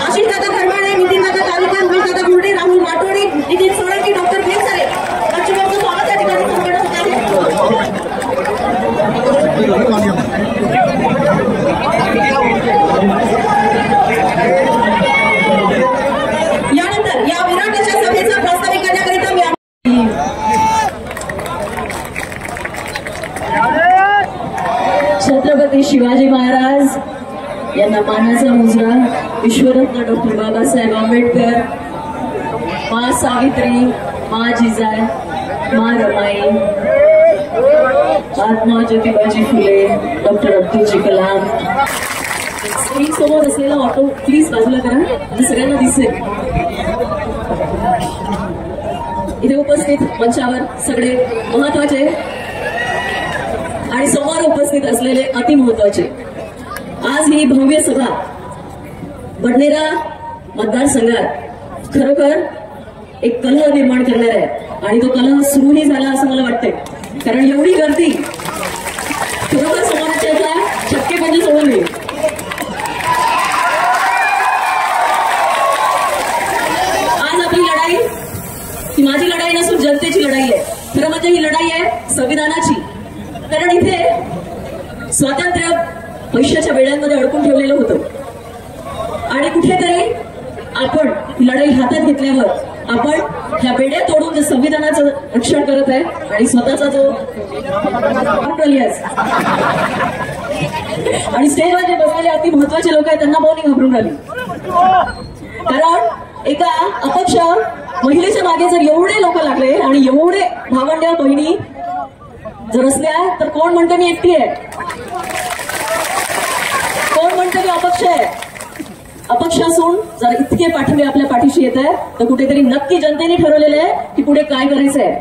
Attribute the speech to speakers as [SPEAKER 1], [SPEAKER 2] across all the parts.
[SPEAKER 1] आशिषदादा धर्माळे, नितीनदादा तालुका, उमेशदादा गुर्डे, Rahul माटोळे, Nitin Solanki, doctor भेंसारे यांचं स्वागत या ठिकाणी संपन्न होत आहे. यानंतर या विराट अशा सभेचा प्रास्ताविक करण्याकरिता मी छत्रपती शिवाजी महाराज यांना मानाचा मुजरा विश्वरत्न डॉक्टर बाबासाहेब आंबेडकर, मा सावित्री, मा जिजाई, मा रमाई, महात्मा ज्योतिबाजी फुले, डॉक्टर अब्दुल कलाम. समोर असलेला ऑटो प्लीज बाजूला करा म्हणजे सगळ्यांना दिसेल. इथे उपस्थित मंचावर सगळे महत्वाचे आणि समोर उपस्थित असलेले अतिमहत्वाचे. आज ही भव्य सभा बडनेरा मतदारसंघात खरोखर एक कलह निर्माण करणार आहे आणि तो कलह सुरूही झाला असं मला वाटतंय. कारण एवढी गर्दी खरोखर समोरच्या शक्य म्हणजे समोर नाही. आज आपली लढाई ही माझी लढाई नसून जनतेची लढाई आहे. खरं म्हणजे ही लढाई आहे संविधानाची. कारण इथे स्वातंत्र्य पैशाच्या वेळांमध्ये अडकून ठेवलेलं होतं आणि कुठेतरी आपण लढाई हातात घेतल्यावर आपण ह्या बेड्या तोडून जे संविधानाचं रक्षण करत आहे आणि स्वतःचा जो आणि स्टेजवर जे बसलेले अति महत्वाचे लोक आहेत त्यांना पाहून घाबरून राहिली. कारण एका अपक्ष महिलेच्या मागे जर एवढे लोक लागले आणि एवढे भावंड्या बहिणी जर असल्या तर कोण म्हणते मी एकटी आहे, कोण म्हणते मी अपक्ष आहे. अपक्ष असून जर इतके पाठिंबे आपल्या पाठीशी येत आहे तर कुठेतरी नक्की जनतेने ठरवलेलं आहे की पुढे काय करायचं आहे.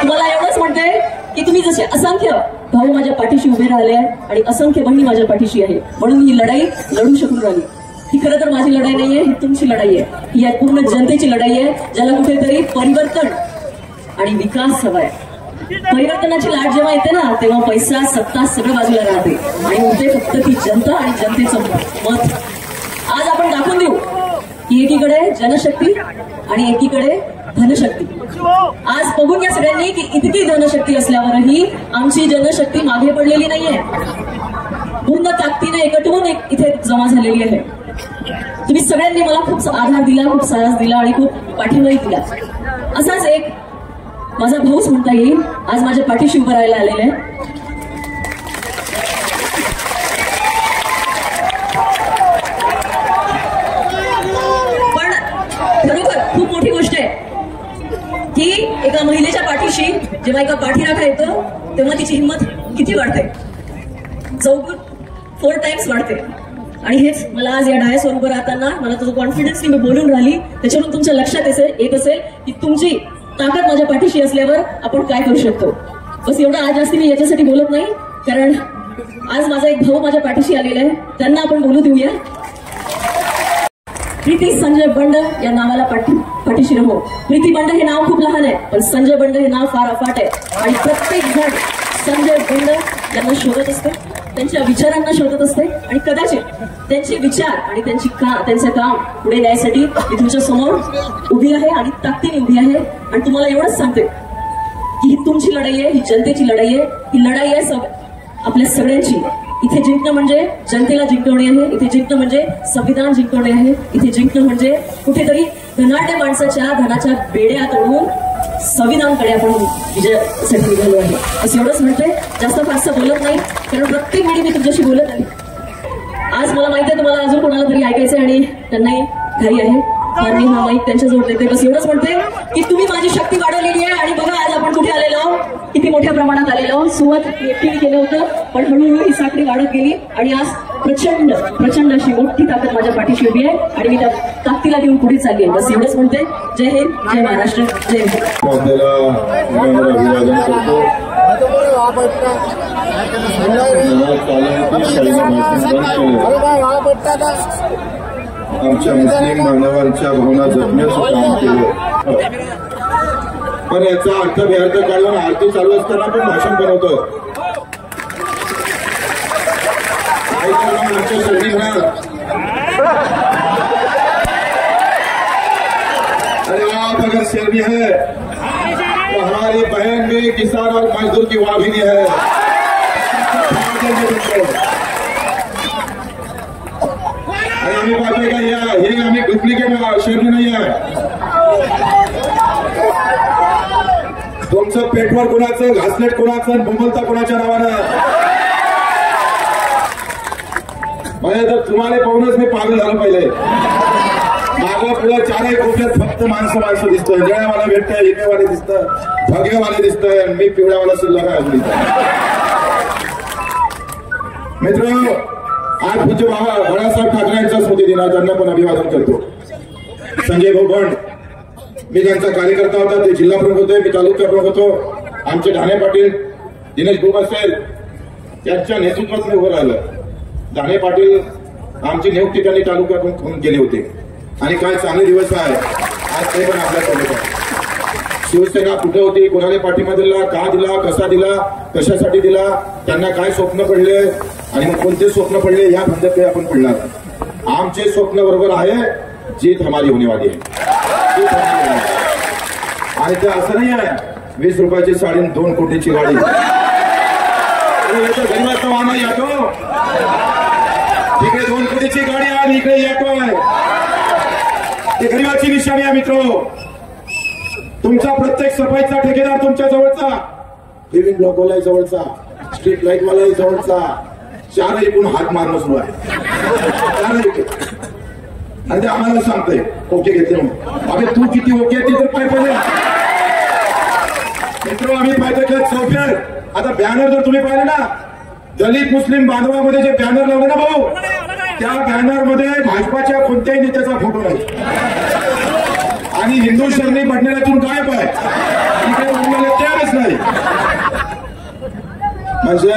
[SPEAKER 1] तुम्हाला एवढंच म्हणते की तुम्ही जसे असंख्य भाऊ माझ्या पाठीशी उभे राहिले आणि असंख्य बहिणी माझ्या पाठीशी आहे म्हणून ही लढाई लढू शकून राहिली. ही खरं तर माझी लढाई नाहीये, ही तुमची लढाई आहे. ही पूर्ण जनतेची लढाई आहे ज्याला कुठेतरी परिवर्तन आणि विकास हवाय. परिवर्तनाची लाट जेव्हा येते ना तेव्हा पैसा सत्ता सगळं बाजूला राहते आणि उरते फक्त ती जनता आणि जनतेचं मत. आज आपण दाखवून देऊ की एकीकडे जनशक्ती आणि एकीकडे धनशक्ती. आज बघून या सगळ्यांनी की इतकी धनशक्ती असल्यावरही आमची जनशक्ती मागे पडलेली नाहीये. पूर्ण ताकदीने एकटवून इथे जमा झालेली आहे. तुम्ही सगळ्यांनी मला खूप आधार दिला, खूप साहस दिला आणि खूप पाठिंबाही दिला. असाच एक माझा भाऊच म्हणता येईल आज माझ्या पाठीशी उभं राहायला आलेलं आहे. पण खरोखर खूप मोठी गोष्ट आहे की एका महिलेच्या पाठीशी जेव्हा एका पाठीराखा येतो तेव्हा तिची हिंमत किती वाढते, चौगुण 4 टाइम्स वाढते. आणि हेच मला आज या डायसवर उभं राहताना मला तो कॉन्फिडन्सनी मी बोलून राहिली त्याच्यावरून तुमच्या लक्षात येत असेल की तुमची ताकद माझ्या पाठीशी असल्यावर आपण काय करू शकतो. बस एवढं. आज जास्ती मी याच्यासाठी बोलत नाही कारण आज माझा एक भाऊ माझ्या पाठीशी आलेला आहे, त्यांना आपण बोलू देऊया. प्रीती संजय बंड या नावाला पाठीशी राहू. प्रीती बंड हे नाव खूप लहान आहे पण संजय बंड हे नाव फार अफाट आहे आणि प्रत्येक जण संजय बंड यांना शोधत असते, त्यांच्या विचारांना शोधत असते आणि कदाचित त्यांचे विचार आणि त्यांचं काम पुढे न्यायसाठी मी तुमच्या समोर उभी आहे आणि ताकदीने उभी आहे. आणि तुम्हाला एवढंच सांगते की ही तुमची लढाई आहे, ही जनतेची लढाई आहे, ही लढाई आहे आपल्या सगळ्यांची. इथे जिंकणं म्हणजे जनतेला जिंकवणे आहे, इथे जिंकणं म्हणजे संविधान जिंकवणे आहे, इथे जिंकणं म्हणजे कुठेतरी धनाढ्य माणसाच्या धनाच्या बेड्या तोडून संविधानकडे आपण विजयासाठी निघालो आहे. असं एवढंच म्हणते, जास्त फारसं बोलत नाही कारण प्रत्येक वेळी मी तुमच्याशी बोलत आहे. आज मला माहिती आहे तुम्हाला अजून कोणाला तरी ऐकायचंय आणि त्यांनाही घाई आहे तर मी हा माईक त्यांच्याजवळ देते. बस एवढंच म्हणते की तुम्ही माझी शक्ती वाढवलेली आहे आणि बघा आज आपण कुठे आलेलो, किती मोठ्या प्रमाणात आलेलो. सुरुवात एकटीने केलं होतं पण हळूहळू ही साखळी वाढत गेली आणि आज प्रचंड प्रचंड अशी मोठी ताकद माझ्या पाठीशी उभी आहे आणि मी त्या ताकदीला घेऊन पुढे चालली आहे. बस एवढंच म्हणते. जय हिंद, जय महाराष्ट्र, जय हिंद.
[SPEAKER 2] आमच्या मुस्लिम बांधवांच्या भावना जपण्याचं काम केलं. पण याचा अर्थ व्यर्थ काढून आरती चालू असताना पण भाषण बनवतो. आमच्या शेरनी म्हणा, अरे आप अगर शेरनी है तो हमारी बहन भी किसान और मजदूर की वाहिनी है। अरे आम्ही पाहतोय का या हे आम्ही डुप्लिकेट शेरनी नाही आहे। तुमचं पेट्रोल कोणाचं, घासलेट कोणाचं, बोंबलता कोणाच्या नावानं। म्हणजे तर तुम्हाला पाहूनच मी पागल झालो पहिले। मागं पुढं चारही कोपऱ्यात फक्त माणसं दिसतोय, जळ्यावाला भेटतंय, हिरवेवाले दिसतं, भगवेवाले दिसतंय, मी पिवळ्यावाला सुद्धा काय असली। मित्र, आज पूज्य बाबा बाळासाहेब ठाकरे यांचा स्मृती दिनात त्यांना पण अभिवादन करतो। संजय भाऊ बंड, मी त्यांचा कार्यकर्ता होता, ते जिल्हा प्रमुख होते, मी तालुका प्रमुख होतो। आमचे ढाणे पाटील दिनेश भाऊ असेल त्यांच्या नेतृत्वात मी उभं राहिलं। ढाणे पाटील आमची नियुक्ती त्यांनी तालुक्यात होऊन केली होती आणि काय चांगले दिवस आहे आज ते पण आपल्यासोबत आहे। शिवसेना कुठे होती, कोणाने पाठिंबा दिला, का दिला, कसा दिला, कशासाठी दिला, त्यांना काय स्वप्न पडले आणि मग कोणते स्वप्न पडले या बंधते आपण पडणार। आमचे स्वप्न बरोबर आहे, जीत हमारी होने वाली है। आणि ते असं नाही आहे 20 रुपयाची साडी 2 कोटीची गाडी, गरीबाचा वाहन येतो तिकडे 2 कोटीची गाडी आणि इकडे येतो आहे, ते गरीबाची निशाणी आहे। मित्र, तुमचा प्रत्येक सफाईचा ठेकेदार तुमच्या जवळचा, लिव्हिंग ब्लॉकवालाही जवळचा, स्ट्रीट लाईटवालाही जवळचा, चारही इकडून हात मारणं सुरू आहे, चारही। आणि ते आम्हाला सांगतंय ओके घेतले म्हणून। अरे तू किती ओके ती तर पाय पडले। मित्र, आम्ही पाहतो की चौफेर आता बॅनर जर तुम्ही पाहिले ना, दलित मुस्लिम बांधवामध्ये जे बॅनर लावले ना भाऊ, त्या बॅनर मध्ये भाजपाच्या कोणत्याही नेत्याचा फोटो नाही आणि हिंदू शरणी बडनेऱ्यातून गायब आहे, इकडे उरलेले तयारच नाही। म्हणजे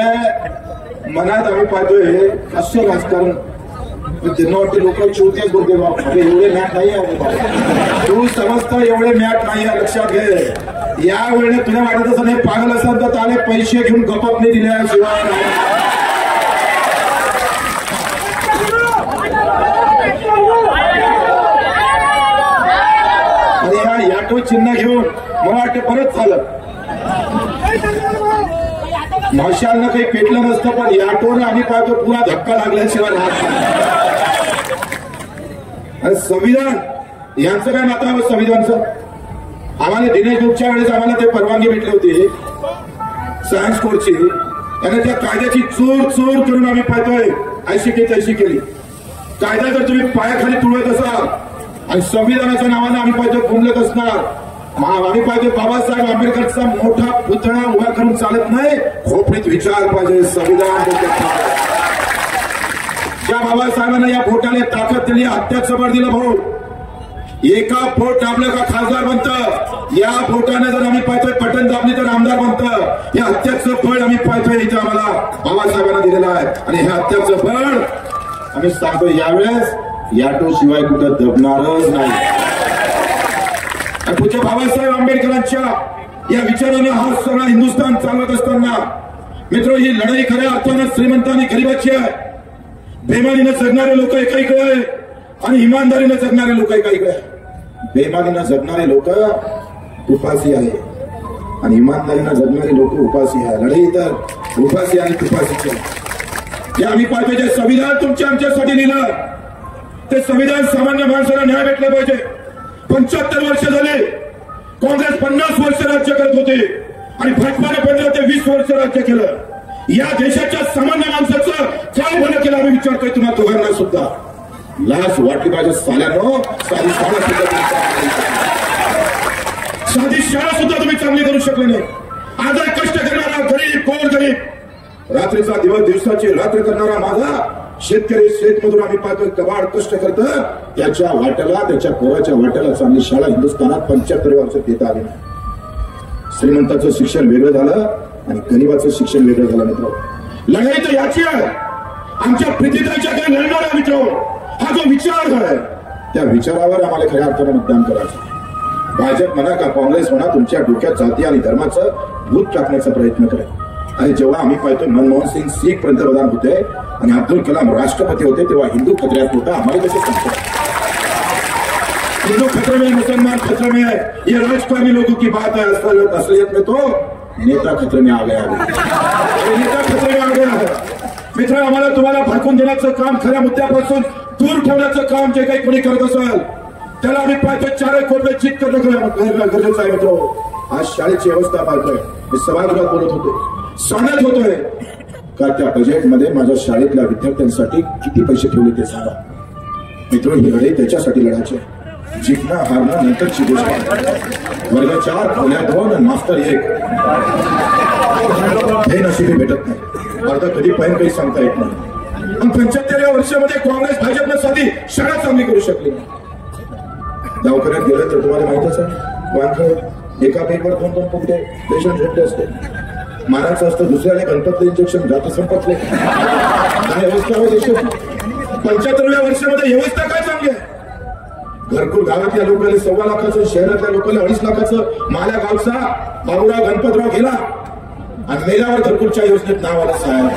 [SPEAKER 2] मनात आम्ही पाहतोय असं राजकारण, त्यांना वाटते लोक चोरतेच बोलते बाबा, एवढे मॅट नाही आहे, तू समजता एवढे मॅट नाही आहे, लक्षात घे। या वेळेला तुला वाटत असं नाही पागल असाल तर त्याने पैसे घेऊन गपत नाही दिल्याशिवाय आणि हा याटो चिन्ह घेऊन मला वाटतं परत झालं, मशालनं काही पेटलं नसतं पण याटोनं आम्ही पाहतो पुरा धक्का लागल्याशिवाय राहत नाही। संविधान यांचं काय नातं आहे संविधानचं? आम्हाला दिनेश ग्रुपच्या वेळेस आम्हाला ते परवानगी भेटली होती सायन्स कोर्सची, त्याने त्या कायद्याची चोर करून आम्ही पाहतोय ऐशी की तैशी केली। कायदा जर तुम्ही पायाखाली तुळत असाल आणि संविधानाच्या नावाने आम्ही पाहतो गुंगलत असणार, आम्ही पाहतो बाबासाहेब आंबेडकरचा मोठा पुतळा उभा करून चालत नाही, खोपडीत विचार पाहिजे संविधान। ज्या बाबासाहेबांना या भोटाने ताकद दिली, हत्याचं बळ दिलं भाऊ, एका फोट दाबलं का खासदार बनतं, या फोटाने जर आम्ही पाहतोय बटन दाबली तर आमदार बनतं। या हत्याचं फळ आम्ही पाहतोय इथं आम्हाला बाबासाहेबांना दिलेलं आहे आणि हे हत्याचं फळ आम्ही सांगतो यावेळेस याटो शिवाय कुठं दबणारच नाही। पूज्य बाबासाहेब आंबेडकरांच्या या विचाराने हा सगळा हिंदुस्थान चालवत असताना मित्र, ही लढाई खऱ्या अर्थानं श्रीमंत आणि गरीबाची आहे। बेमानीनं जगणारे लोक एकाइकडे आहे आणि इमानदारीनं जगणारे लोक एकाइकडे आहे। बेमानीनं जगणारे लोक उपासी आहे आणि इमानदारीनं जगणारे लोक उपासी आहे। लढाई तर उपासी आणि तुपासीची आहे। जे आम्ही पाहतो जे संविधान तुमच्या आमच्यासाठी लिहिलं, ते संविधान सामान्य माणसाला न्याय भेटला पाहिजे। 75 वर्ष झाले, काँग्रेस 50 वर्ष राज्य करत होते आणि भाजपाने 15 ते 20 वर्ष राज्य केलं। या देशाच्या सामान्य माणसाचं काय भलं केलं आम्ही विचारतोय तुम्हाला दोघांना सुद्धा। लाच वाटली पाहिजे साल्यानो, साधी शाळा सुद्धा तुम्ही चांगली करू शकले नाही। आज कष्ट करणारा गरीब, कोण गरीब, रात्रीचा दिवस दिवसाची रात्र करणारा माझा शेतकरी शेतमजूर आम्ही पाहतोय कबाड कष्ट करतं, त्याच्या वाट्याला, त्याच्या पोराच्या वाट्याला चांगली शाळा हिंदुस्थानात 75 वर्ष देता आली नाही। श्रीमंताचं शिक्षण वेगळं झालं आणि गरीबाचं शिक्षण वेगळं झालं। मित्र, लढाई तर याची आहे, आमच्या प्रीतीताईच्या काही लढणाऱ्या मित्र, हा जो विचार आहे त्या विचारावर आम्हाला खऱ्या अर्थानं मतदान करायचं। भाजप म्हणा का काँग्रेस म्हणा, तुमच्या डोक्यात जाती आणि धर्माचं भूत टाकण्याचा प्रयत्न करेल। आणि जेव्हा आम्ही पाहतो मनमोहन सिंग शीख पंतप्रधान होते आणि अब्दुल कलाम राष्ट्रपती होते तेव्हा हिंदू खतऱ्यात होता. आम्हाला कसे सांगतो हिंदू खतरे में मुसलमान खतरे में है, ये राजकारणी लोगों की बात है. असलियत में तो नेता खतरे में आ गया नेता खतरे में आ गया है. मित्र, आम्हाला तुम्हाला भडकून देण्याचं काम, खऱ्या मुद्द्यापासून दूर ठेवण्याचं काम जे काही कोणी करत असाल त्याला आम्ही पाहतो चारही कोपरे चित करणं गरजेचं आहे. मित्र, आज शाळेची अवस्था पाहतोय. मी सभागृहात बोलत होतो, सांगत होतोय का त्या बजेटमध्ये माझ्या शाळेतल्या विद्यार्थ्यांसाठी किती पैसे ठेवले ते सांगा. मित्र, ही लढाई त्याच्यासाठी लढायची आहे. जिंकणं हारणं नंतरची गोष्ट आहे. वर्ग 4 खोल्या 2 मास्टर 1 हे नशिबी भेटत नाही. अर्धा कधी पाहिजे काही सांगता येत नाही. पण 75व्या वर्षामध्ये काँग्रेस भाजपनं साधी शाळा चांगली करू शकली नाही. दवाखान्यात गेलं तर तुम्हाला माहितच आहे, वांग एका पेपर 2-2 पुढे पेशंट झोपले असते. मारायचं असतं दुसऱ्याने गणपती इंजेक्शन जात संपतले. काय अवस्था आहे देशात. 75व्या वर्षामध्ये व्यवस्था काय चांगली आहे. घरकुल गावातल्या लोकांना 1.25 लाखाचं, शहरातल्या लोकांना 2.5 लाखाचं. माझ्या गावचा बाबूराव गणपतराव गेला आणि मेल्यावर घरकुलच्या योजनेत नाव आलं साहेब.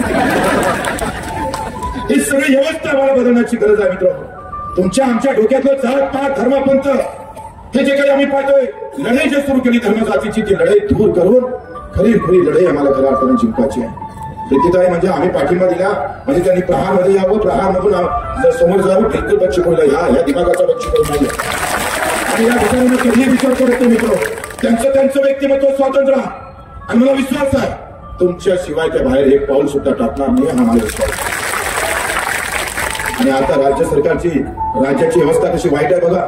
[SPEAKER 2] ही सगळी व्यवस्था आम्हाला बदलण्याची गरज आहे. मित्र, तुमच्या आमच्या डोक्यातलं जात पात धर्म पंथ हे जे काही आम्ही पाहतोय लढाई जे सुरू केली धर्मजातीची, ती लढाई दूर करून खरी लढाई आम्हाला खऱ्या अर्थाने जिंकायची आहे. प्रीतीताई म्हणजे आम्ही पाठिंबा दिला म्हणजे त्यांनी प्रहारमध्ये यावं, प्रहारमधून समोर जावं. बिलकुल बच्ची बोलला ह्या दिमागाचा बच्ची बोल नाही. आणि या ठिकाणी कधीही विचार करत नाही. मित्र, त्यांचं व्यक्तिमत्व स्वातंत्र्य आणि मला विश्वास आहे तुमच्याशिवाय त्या बाहेर एक पाऊल सुद्धा टाकणार नाही हा मला विश्वास. आणि आता राज्य सरकारची राज्याची व्यवस्था कशी वाईट आहे बघा.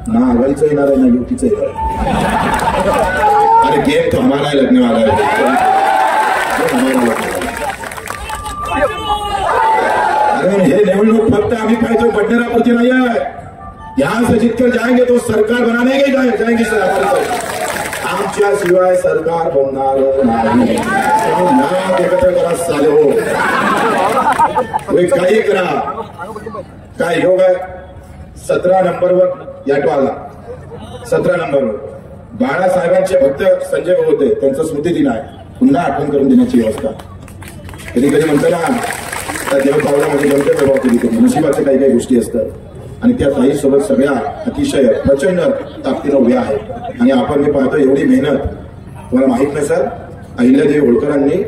[SPEAKER 2] ना आघाडीचं येणार आहे ना युतीचं येणार आहे. अरे गेम तो हमारा है, लगने वाला है. अरे हे निवडणूक फक्त आम्ही पाहतो बडनेरापुरती नाही आहे. यहां से जीतकर जाएंगे तो सरकार बनाने के जाएंगे सर. आमच्या शिवाय सरकार बनणार नाही. नाक एकत्र करा साले हो. काही करा. काय योग आहे. 17 नंबरवर याटो आला. 17 नंबरवर बाळासाहेबांचे भक्त संजय भाऊ होते, त्यांचा स्मृतिदिन आहे. पुन्हा आठवण करून देण्याची व्यवस्था. कधी कधी म्हणतो ना त्या देवपावलामध्ये गमते प्रभाव कधी नशिबाच्या काही गोष्टी असतात आणि त्या ताई सोबत सगळ्या अतिशय प्रचंड ताकदीनं उभ्या आहेत. आणि आपण मी पाहतो एवढी मेहनत. तुम्हाला माहित नाही सर, अहिल्यादेवी होळकरांनी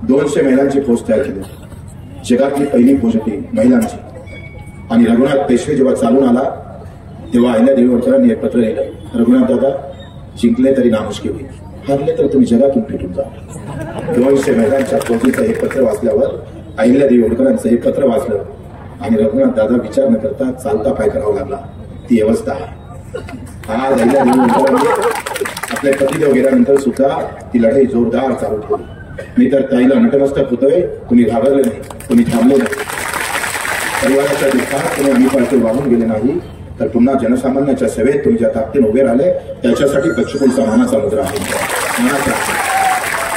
[SPEAKER 2] 200 महिलांची फौज तयार केली. जगातली पहिली फौज होती महिलांची. आणि रघुनाथ पेशवे जेव्हा चालून आला तेव्हा अहिल्यादेवी होळकरांनी एक पत्र लिहिलं, रघुनाथ दादा जिंकले तरी नामुष्की होईल, हरले तर तुम्ही जगातून पेटून जा. 200 महिलांच्या फौजीचं हे पत्र वाचल्यावर अहिल्यादेवी होळकरांचं हे पत्र वाचलं आणि रघुनाथ दादा विचार न करता चालता पाय करावा लागला. ती अवस्था आहे. आज अहिल्यादेवी होळकरांनी आपल्या पतिदेव गेल्यानंतर सुद्धा ती लढाई जोरदार चालू ठेवली. मी तर ताईला नतमस्तक होतोय. तुम्ही घाबरले नाही, तुम्ही थांबले नाही. परिवाराच्या दुःखात तुम्ही आम्ही पाहतो वाहून गेले नाही, तर पुन्हा जनसामान्याच्या सेवेत तुम्ही ज्या ताकदीने उभे राहिले त्याच्यासाठी बच्चूकुलचा मानाचा मुद्रा आहे.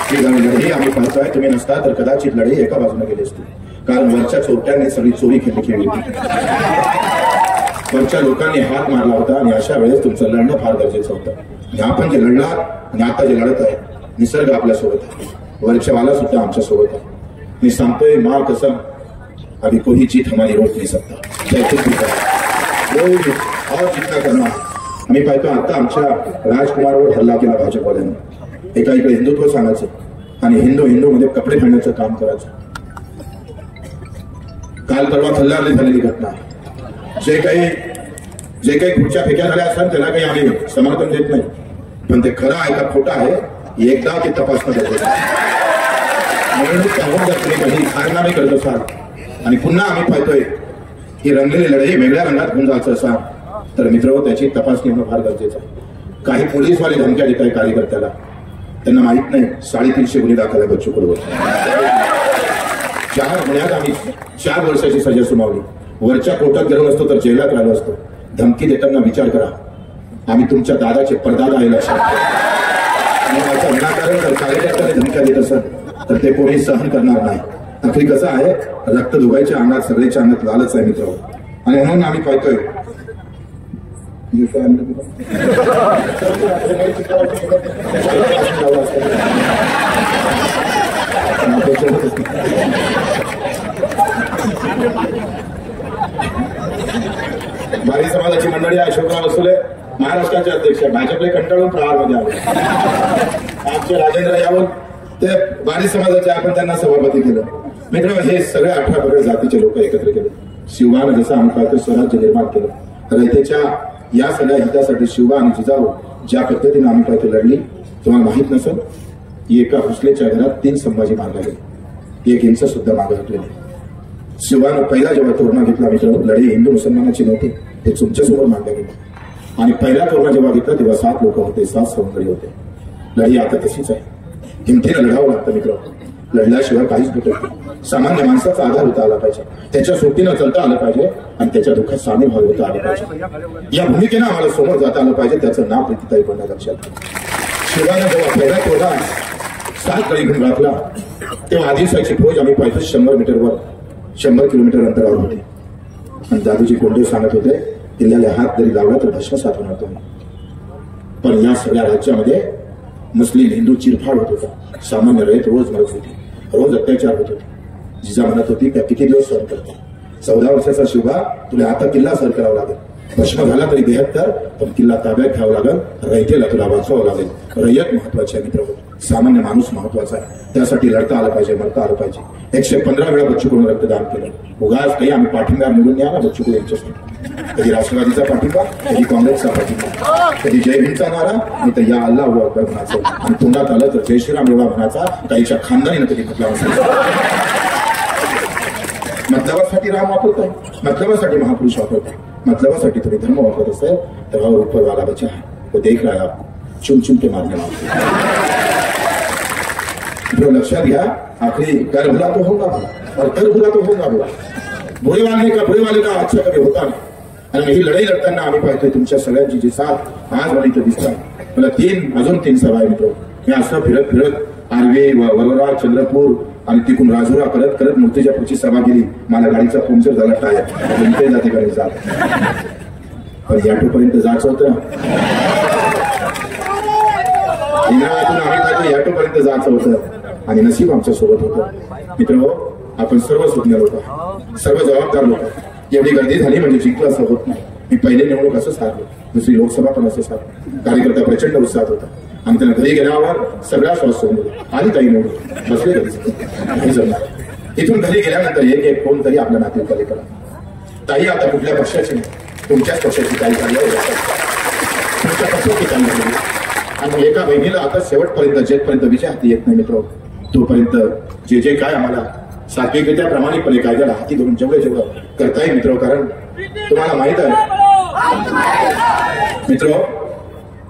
[SPEAKER 2] ही लढाई आम्ही पाहतोय. तुम्ही नसता तर कदाचित लढाई एका बाजूने गेली असती. कारण वरच्या चोरट्यांनी सगळी चोरी खेळली होती. वरच्या लोकांनी हात मारला होता आणि अशा वेळेस तुमचं लढणं फार गरजेचं होतं. आणि आपण जे लढला आणि आता जे लढत आहे निसर्ग आपल्यासोबत आहे. वरच्या वाला सुद्धा आमच्या सोबत आहे. मी सांगतोय माँ कसम अभी कोई जीत हमारी रोक नहीं सकता. और जितना करना. आम्ही पाहतो आता आमच्या राजकुमारवर हल्ला केला भाजपवाल्यांनी. एका इकडे हिंदुत्व सांगायचं आणि हिंदू मध्ये कपडे घालण्याचं काम करायचं. काल परवा खल्लारला झालेली घटना आहे. जे काही खुर्च्या फेक्या झाल्या असतात त्याला काही आम्ही समर्थन देत नाही, पण ते खरं आहे का खोटं आहे एकदा ते तपासणं गरजेचं आहे. काही कारनामे करत असाल आणि पुन्हा आम्ही पाहतोय ही रंगलेली लढाई वेगळ्या रंगात होऊन जायचं असा तर मित्र त्याची तपासणी होणं फार गरजेचं आहे. काही पोलीसवाले धमक्या देत आहे कार्यकर्त्याला. त्यांना माहित नाही 350 गुन्हे दाखल आहे बच्चूकडवर. 4 महिन्यात आम्ही 4 वर्षाची सजा सुनावली. वरच्या कोर्टात गेलो नसतो तर जेलात राहिलो असतो. धमकी देताना विचार करा. आम्ही तुमच्या दादाचे परदादा आहे लक्षात. माझं विनाकारण जर कार्यकर्त्याने धमक्या देत असत तर ते कोणी सहन करणार नाही. आखरी कसं आहे रक्त दोघांच्या अंगात सगळ्याच्या अंगात लालच आहे मित्र. आणि म्हणून आम्ही पाहतोय बारी समाजाची मंडळी अशोकराव असुले महाराष्ट्राचे अध्यक्ष भाजपले कंटाळून प्रहारमध्ये आले. आमचे राजेंद्र यावल ते बारी समाजाचे आपण त्यांना सभापती केलं. मित्र हे सगळे 18 प्रकार जातीचे लोक एकत्र केले. शिवबानं जसं आम्ही पाहतो स्वराज्य निर्माण केलं, रयतेच्या या सगळ्या हितासाठी शिवबा आणि जिजाऊ ज्या पद्धतीने आम्ही पाहतो लढली. तुम्हाला माहित नसेल, एका भोसलेच्या घरात 3 संभाजी मारले गेले, 1 इंच सुद्धा मागे हटले नाही. शिवबानं पहिला जेव्हा तोरणा घेतला मित्र, लढाई हिंदू मुसलमानाची नव्हती, ते तुमच्या समोर मांडले गेले. आणि पहिला तोरणा जेव्हा घेतला तेव्हा 7 लोक होते, 7 सवंगडी होते. लढाई आता तशीच आहे, हिमतीनं लढावं लागतं मित्र. लढल्याशिवाय काहीच भेटत नाही. सामान्य माणसाचा आधार होता आला पाहिजे, त्याच्या सोबतीनं चलता आलं पाहिजे आणि त्याच्या दुःखात सामील होता आलं पाहिजे. या भूमिकेनं आम्हाला समोर जाता आलं पाहिजे. त्याचं नाव प्रीतीताई पंड्या लक्षात. शिवानं जेव्हा पहिला तोरणा 7 गडी घेऊन घातला तेव्हा आदिवासीची फौज आम्ही पाहिजे 100 मीटरवर 100 किलोमीटर अंतरावर होते. आणि दादूजी कोंडे सांगत होते, किल्ल्याला हात जरी लावला तर भस्मसात होणार तुम्ही. पण या सगळ्या राज्यामध्ये मुस्लिम हिंदू चिरफाड होत होता. सामान्य रयत रोज मरत होती, रोज अत्याचार होत होते. जिजा म्हणत होती त्या किती दिवस सहन करतो. 14 वर्षाचा शिवबा, तुला आता किल्ला सर करावा लागेल. भस्म झाला तरी 73, पण किल्ला ताब्यात घ्यावा लागेल. रयतेला तुला वाचवावं लागेल. रयत महत्वाची आहे मित्र, सामान्य माणूस महत्वाचा आहे. त्यासाठी लढता आलं पाहिजे, मरता आलं पाहिजे. 115 वेळा बच्चू कडून रक्तदान केलं. उगाच काही आम्ही पाठिंबा निवडून द्या ना बच्चू कडू यांच्यासाठी. कधी राष्ट्रवादीचा पाठिंबा, कधी काँग्रेसचा पाठिंबा, कधी जय भीमचा नारा, नाही तर या अल्लाह अकबर म्हणायचं. आणि तोंडात आलं तर जय श्रीराम एवढा म्हणायचा. काहीच्या खानदानीनं कधी म्हटला नसेल. मतलबासाठी राम वापरताय, मतलबासाठी महापुरुष वापरताय, मतलबासाठी तुम्ही धर्म वापरत असेल तर और ऊपर वाला बचा है, वो देख रहा है आपको, चुन चुन के मारने वाला. जो लक्षात घ्या, आखिरी कर भला तो होगा भला और कर भला तो होगा भला. बुरे वाले का अच्छा कभी होता नाही. आणि ही लढाई लढताना आम्ही पाहतोय तुमच्या सगळ्यांची जी साथ आज मला इथं दिसतात. मला अजून 3 सभा आहे मित्र. मी असं फिरत आर्वे, वरोरा, चंद्रपूर आणि तिकून राजुरा करत मूर्तिजापूरची सभा गेली. मला गाडीचा पंक्चर झाला टायर, इथे जाते गाडी जात. पण याटोपर्यंत जायचं होतं, आम्ही याटोपर्यंत जायचं होतं आणि नशीब आमच्या सोबत होतं. मित्र, आपण सर्व सुज्ञ लोक, सर्व जबाबदार लोक. एवढी गर्दी झाली म्हणजे जिंकलं असं होत नाही. मी पहिले निवडणूक असं साधलो, दुसरी लोकसभा पण असं साधलो. कार्यकर्ता प्रचंड उत्साहात होता आणि त्यांना घरी गेल्यावर सगळ्या श्वास सोडून आधी काही निवडून बसले कधी जमणार. इथून घरी गेल्यानंतर एक कोण तरी आपल्या नातेवाईकाला करा, ताई आता कुठल्या पक्षाची नाही, तुमच्याच पक्षाची ताई झाली, तुमच्या पक्षाची ताई झाली. आणि एका बहिणीला आता शेवटपर्यंत जेथपर्यंत विजय हाती येत नाही मित्र, तोपर्यंत जे काय आम्हाला सात्विकरित्या प्रामाणिकपणे कायद्याला हाती धरून जेवढं करता येईल मित्र. कारण तुम्हाला माहित आहे मित्र,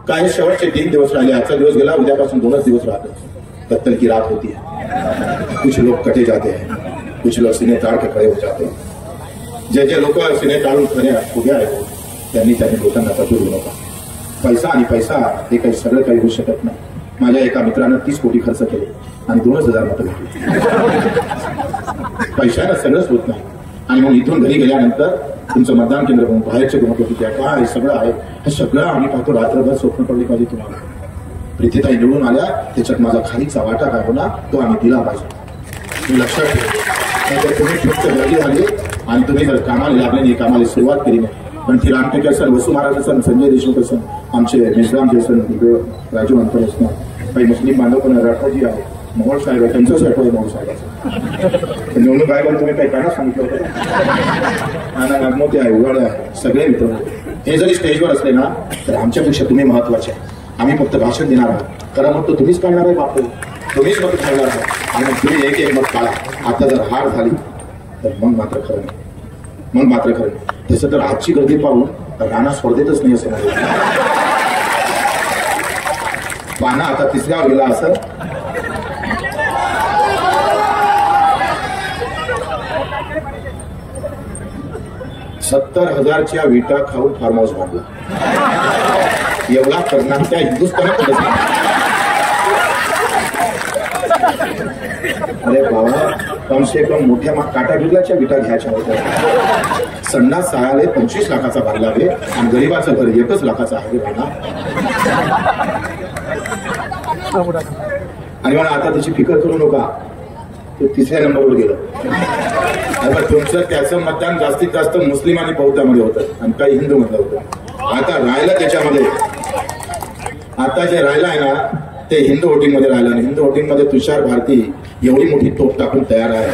[SPEAKER 2] काय शेवटचे 3 दिवस राहिले. आजचा दिवस गेला, उद्यापासून 2च दिवस राहते. कत्तल की रात होती है. कुछ लोग कटे जाते हैं, कुछ लोग सीने ताड़ के खड़े हो जाते हैं. जे लोक सीने ताळून खरे उभे आहेत त्यांनी लोकांना पटवू नका. पैसा आणि पैसा हे काही सगळं काही होऊ शकत नाही. माझ्या एका मित्रानं 30 कोटी खर्च केले आणि 2,000 मतं घेतली. पैशाला सगळंच होत नाही. आणि मग इथून घरी गेल्यानंतर तुमचं मतदान केंद्र म्हणून बाहेरचे लोक काय सगळं आहे, हे सगळं आम्ही पाहतो. रात्रभर स्वप्न पडले पाहिजे तुम्हाला. प्रीतीताई निवडून आल्या, त्याच्यात माझा खालीचा वाटा काय होणार तो आम्ही दिला पाहिजे. लक्षात ठेवा. तुम्ही फक्त गर्दी झाली आणि तुम्ही जर कामाला लागले नाही, कामाला सुरुवात केली नाही. पण ती रामटेकर सर, वसू महाराज असन, संजय देशमुख असन, आमचे मेजराम जे असन, राजू अंतर असणार, काही मुस्लिम बांधव पण राठोजी आहे, मोहोळ साहेब आहे, त्यांचंच आठवण आहे. मोहोळ साहेबांचं निवडणूक आयोगाला तुम्ही काही काढा सांगितलं होतं. नाना नागमोते आहे, उघाड आहे, सगळे मित्र. हे जरी स्टेजवर असले ना तर आमच्यापेक्षा तुम्ही महत्वाचे आहे. आम्ही फक्त भाषण देणार आहोत. खरं मग तो तुम्हीच काढणार आहे बापू, तुम्हीच मत ठरणार आहात. आणि तुम्ही एक मत काढा. आता जर हार झाली तर मग मात्र खरं नाही, मग मात्र खरं नाही. तसं तर आजची गर्दी पाहून राणा स्पर्धेतच नाही असं नाही. पाना आता 3ऱ्या गेला असं. $70,000च्या विटा खाऊन फार्म हाऊस बांधला. एवढा कर्नाटक हिंदुस्थानात. अरे बाबा, कम से कम मोठ्या काटा बिर्लाच्या विटा घ्यायच्या होत्या. संडास सायाले 25 लाखाचा भरला आहे आणि गरीबाचं घर 1 लाखाचं आहे राहणार. आणि मला आता त्याची फिकर करू नका. तो 3ऱ्या नंबरवर गेला. आता तुमचं त्याचं मतदान जास्तीत जास्त मुस्लिम आणि बौद्धामध्ये होतं आणि काही हिंदू मधलं होतं. आता राहिलं त्याच्यामध्ये, आता जे राहिलं आहे ना ते हिंदू वोटिंग मध्ये राहिलं नाही. हिंदू वोटिंग मध्ये तुषार भारती एवढी मोठी तोप टाकून तयार आहे.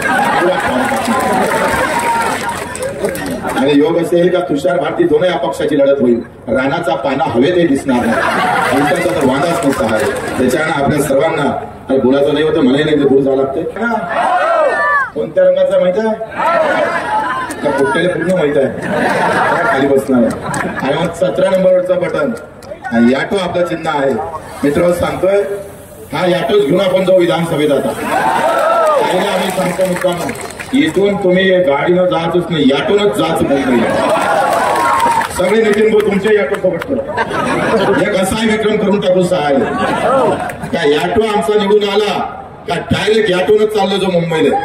[SPEAKER 2] आणि योग असेल का तुषार भारती दोन्ही अपक्षाची लढत होईल. राणाचा पाना हवेतही दिसणार नाही. उलटाचा तर वादाच नसता आहे. त्याच्यानं आपल्या सर्वांना बोलायचं नाही होतं. मलाही नाही दूर जावं लागते. कोणत्या रंगाचा माहित आहे का? पुट्ट्याला पूर्ण माहित आहे. खाली बसणार आहे. आणि मग 17 नंबरवरचं बटन याटो आपलं चिन्ह आहे. मित्र सांगतोय हा याटोच घेऊन आपण जाऊ विधानसभेत. आता पहिला आम्ही सांगतो मुद्दाम, इथून तुम्ही गाडीनं जातच नाही, याटोनच जाच नाही. सगळे नितीन भाऊ तुमच्या याटो सोबत करा. एक असाही विक्रम करून टाकू सहाय का याटो आमचा निघून आला का डायरेक्ट याटोनच चाललो जो मुंबईला.